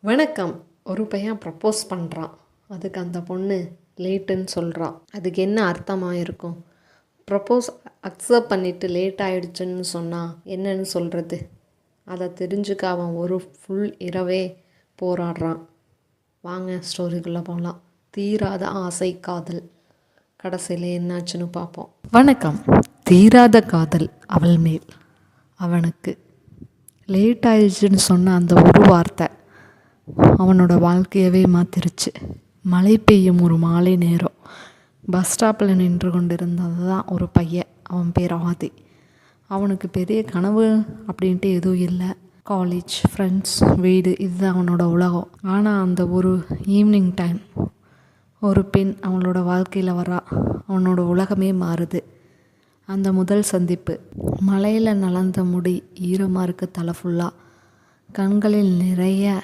வணக்கம். ஒரு பையன் ப்ரப்போஸ் பண்ணுறான். அதுக்கு அந்த பொண்ணு லேட்டுன்னு சொல்கிறான். அதுக்கு என்ன அர்த்தமாக இருக்கும்? ப்ரப்போஸ் அக்செப்ட் பண்ணிவிட்டு லேட் ஆகிடுச்சுன்னு சொன்னால் என்னன்னு சொல்கிறது? அதை தெரிஞ்சுக்க அவன் ஒரு ஃபுல் இரவே போராடுறான். வாங்க ஸ்டோரிக்குள்ளே போகலாம். தீராத ஆசை காதல். கடைசியில் என்னாச்சுன்னு பார்ப்போம். வணக்கம். தீராத காதல் அவள் மேல். அவனுக்கு லேட் ஆயிடுச்சுன்னு சொன்ன அந்த ஒரு வார்த்தை அவனோட வாழ்க்கையவே மாற்றிருச்சு. மழை பெய்யும் ஒரு மாலை நேரம். பஸ் ஸ்டாப்பில் நின்று கொண்டிருந்தது தான் ஒரு பையன். அவன் பேர் ஆதி. அவனுக்கு பெரிய கனவு அப்படின்ட்டு எதுவும் இல்லை. காலேஜ், ஃப்ரெண்ட்ஸ், வீடு, இதுதான் அவனோட உலகம். ஆனால் அந்த ஒரு ஈவினிங் டைம் ஒரு பெண் அவனோட வாழ்க்கையில் வரா. அவனோட உலகமே மாறுது. அந்த முதல் சந்திப்பு. மழையில் நனைந்த முடி, ஈரமாக இருக்குது தலை ஃபுல்லாக. கண்களில் நிறைய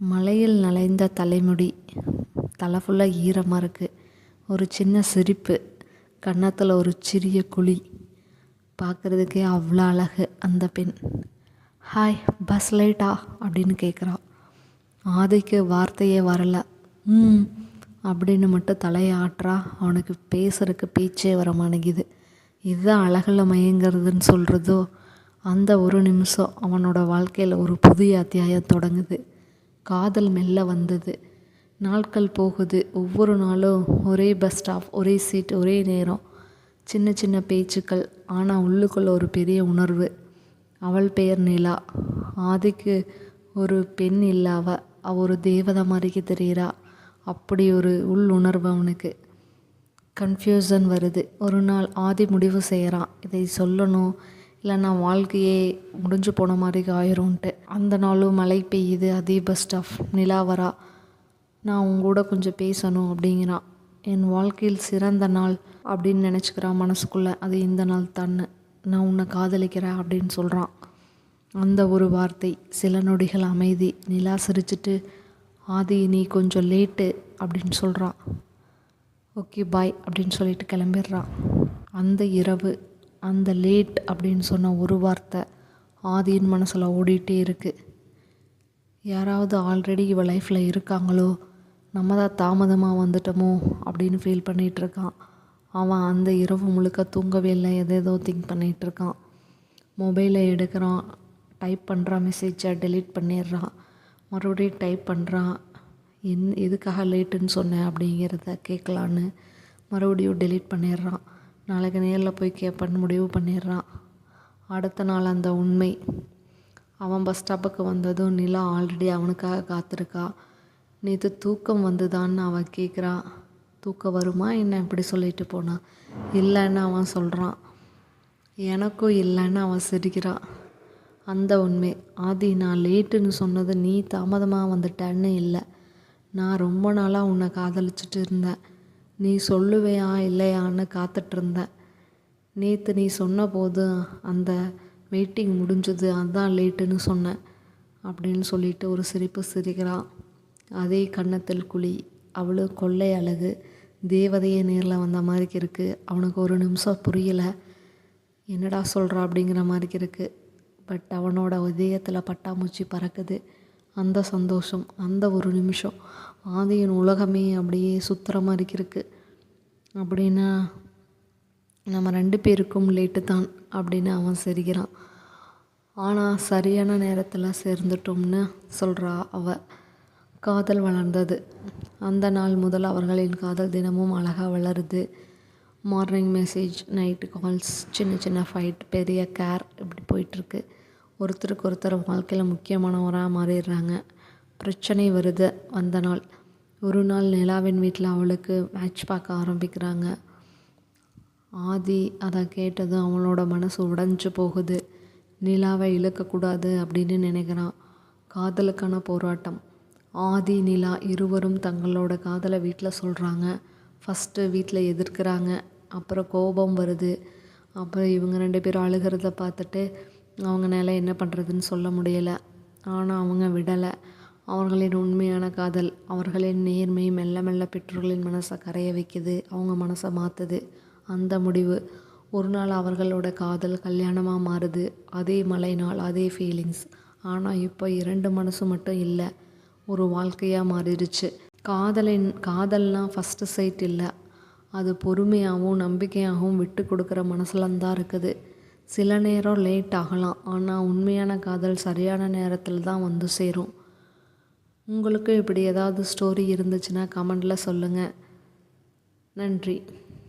மழையில் நனைந்த தலைமுடி, தலை ஃபுல்லாக ஈரமாக இருக்குது. ஒரு சின்ன சிரிப்பு, கன்னத்தில் ஒரு சிறிய குழி. பார்க்குறதுக்கே அவ்வளோ அழகு அந்த பெண். ஹாய், பஸ் லேட்டா அப்படின்னு கேட்குறான். ஆதிக்கு வார்த்தையே வரலை. அப்படின்னு மட்டும் தலையை ஆட்டுறா. அவனுக்கு பேசுறதுக்கு பேச்சே வர மாட்டேங்குது. இதுதான் அழகில் மயங்கிறதுன்னு சொல்கிறதோ. அந்த ஒரு நிமிஷம் அவனோட வாழ்க்கையில் ஒரு புதிய அத்தியாயம் தொடங்குது. காதல் மெல்ல வந்தது. நாட்கள் போகுது. ஒவ்வொரு நாளும் ஒரே பஸ் ஸ்டாப், ஒரே சீட், ஒரே நேரம், சின்ன சின்ன பேச்சுக்கள். ஆனால் உள்ளுக்குள்ள ஒரு பெரிய உணர்வு. அவள் பெயர் நிலா. ஆதிக்கு ஒரு பெண் இல்லை, அவ ஒரு தேவதை மாதிரிக்கு தெரிகிறா. அப்படி ஒரு உள் உணர்வு அவனுக்கு. கன்ஃபியூஷன் வருது. ஒரு நாள் ஆதி முடிவு செய்கிறான், இதை சொல்லணும் இல்லைன்னா வாழ்க்கையே முடிஞ்சு போன மாதிரி ஆயிரும்ன்ட்டு. அந்த நாளும் மழை பெய்யுது. அதே பஸ் ஸ்டாப். நிலா வரா. நான் உங்கூட கொஞ்சம் பேசணும் அப்படிங்கிறான். என் வாழ்க்கையில் சிறந்த நாள் அப்படின்னு நினச்சிக்கிறான் மனசுக்குள்ளே. அது இந்த நாள் தான்னு. நான் உன்னை காதலிக்கிறேன் அப்படின்னு சொல்கிறான். அந்த ஒரு வார்த்தை. சில நொடிகள் அமைதி. நிலா சிரிச்சிட்டு, ஆதி நீ கொஞ்சம் லேட்டு அப்படின்னு சொல்கிறான். ஓகே பாய் அப்படின்னு சொல்லிட்டு கிளம்பிடுறான். அந்த இரவு, அந்த லேட் அப்படின்னு சொன்ன ஒரு வார்த்தை ஆதியின் மனசில் ஓடிட்டே இருக்குது. யாராவது ஆல்ரெடி இவள் லைஃப்பில் இருக்காங்களோ, நம்ம தான் தாமதமாக வந்துட்டோமோ அப்படின்னு ஃபீல் பண்ணிகிட்ருக்கான். அவன் அந்த இரவு முழுக்க தூங்கவே இல்லை. எதேதோ திங்க் பண்ணிகிட்ருக்கான். மொபைலை எடுக்கிறான். டைப் பண்ணுறான். மெசேஜை டெலீட் பண்ணிடுறான். மறுபடியும் டைப் பண்ணுறான். எதுக்காக லேட்டுன்னு சொன்னேன் அப்படிங்கிறத கேட்கலான்னு மறுபடியும் டெலீட் பண்ணிடுறான். நாளைக்கு நேரில் போய் கேட்பேன்னு முடிவு பண்ணிடுறான். அடுத்த நாள் அந்த உண்மை. அவன் பஸ் ஸ்டாப்புக்கு வந்ததும் நிலா ஆல்ரெடி அவனுக்காக காத்திருக்கா. நேற்று தூக்கம் வந்துதான்னு அவன் கேட்குறா. தூக்கம் வருமா என்ன இப்படி சொல்லிட்டு போனான். இல்லைன்னு அவன் சொல்கிறான். எனக்கும் இல்லைன்னு அவன் சிரிக்கிறான். அந்த உண்மை. ஆதி, நான் லேட்டுன்னு சொன்னது நீ தாமதமாக வந்துட்டேன்னு இல்லை. நான் ரொம்ப நாளாக உன்னை காதலிச்சுட்டு இருந்தேன். நீ சொல்லுவையா இல்லையான்னு காத்துட்ருந்தேன். நேற்று நீ சொன்ன போது அந்த வெயிட்டிங் முடிஞ்சது, அதுதான் லேட்டுன்னு சொன்னேன் அப்படின்னு சொல்லிட்டு ஒரு சிரிப்பு சிரிக்கிறான். அதே கன்னத்தில் குழி. அவளும் கொள்ளை அழகு. தேவதையே நேரில் வந்த மாதிரிக்கு இருக்குது. அவனுக்கு ஒரு நிமிஷம் புரியலை. என்னடா சொல்கிறா அப்படிங்கிற மாதிரிக்கு இருக்குது. பட் அவனோட இதயத்தில் பட்டாம்பூச்சி பறக்குது. அந்த சந்தோஷம், அந்த ஒரு நிமிஷம் ஆதியின் உலகமே அப்படியே சுற்றுற மாதிரி இருக்குது. அப்படின்னா நம்ம 2 பேருக்கும் லேட்டு தான் அப்படின்னு அவன் சிரிக்கிறான். ஆனால் சரியான நேரத்தில் சேர்ந்துட்டோம்னு சொல்கிறா அவள். காதல் வளர்ந்தது. அந்த நாள் முதல் அவர்களின் காதல் தினமும் அழகாக வளருது. மார்னிங் மெசேஜ், நைட்டு கால்ஸ், சின்ன சின்ன ஃபைட், பெரிய கேர், இப்படி போயிட்டுருக்கு. ஒருத்தருக்கு ஒருத்தர் வாழ்க்கையில் முக்கியமானவராக மாறிடுறாங்க. பிரச்சனை வருது. வந்த நாள் ஒரு நாள் நிலாவின் வீட்டில் அவளுக்கு மேட்ச் பார்க்க ஆரம்பிக்கிறாங்க. ஆதி அதை கேட்டதும் அவளோட மனசு உடைஞ்சு போகுது. நிலாவை இழக்கக்கூடாது அப்படின்னு நினைக்கிறான். காதலுக்கான போராட்டம். ஆதி, நிலா இருவரும் தங்களோட காதலை வீட்டில் சொல்கிறாங்க. ஃபஸ்ட்டு வீட்டில் எதிர்க்கிறாங்க. அப்புறம் கோபம் வருது. அப்புறம் இவங்க 2 பேரும் அழுகிறத பார்த்துட்டு அவங்களால என்ன பண்ணுறதுன்னு சொல்ல முடியலை. ஆனால் அவங்க விடலை. அவர்களின் உண்மையான காதல், அவர்களின் நேர்மை மெல்ல மெல்ல பெற்றோர்களின் மனசை கரைய வைக்குது. அவங்க மனசை மாற்றுது. அந்த முடிவு. ஒரு நாள் அவர்களோட காதல் கல்யாணமாக மாறுது. அதே மழை நாள், அதே ஃபீலிங்ஸ். ஆனால் இப்போ 2 மனசு மட்டும் இல்லை, ஒரு வாழ்க்கையாக மாறிடுச்சு. காதல்னால் ஃபஸ்ட்டு சைட் இல்லை, அது பொறுமையாகவும் நம்பிக்கையாகவும் விட்டு கொடுக்குற மனசுலந்தான் இருக்குது. சில நேரம் லேட் ஆகலாம், ஆனால் உண்மையான காதல் சரியான நேரத்தில் தான் வந்து சேரும். உங்களுக்கு இப்படி ஏதாவது ஸ்டோரி இருந்துச்சுன்னா கமெண்டில் சொல்லுங்கள். நன்றி.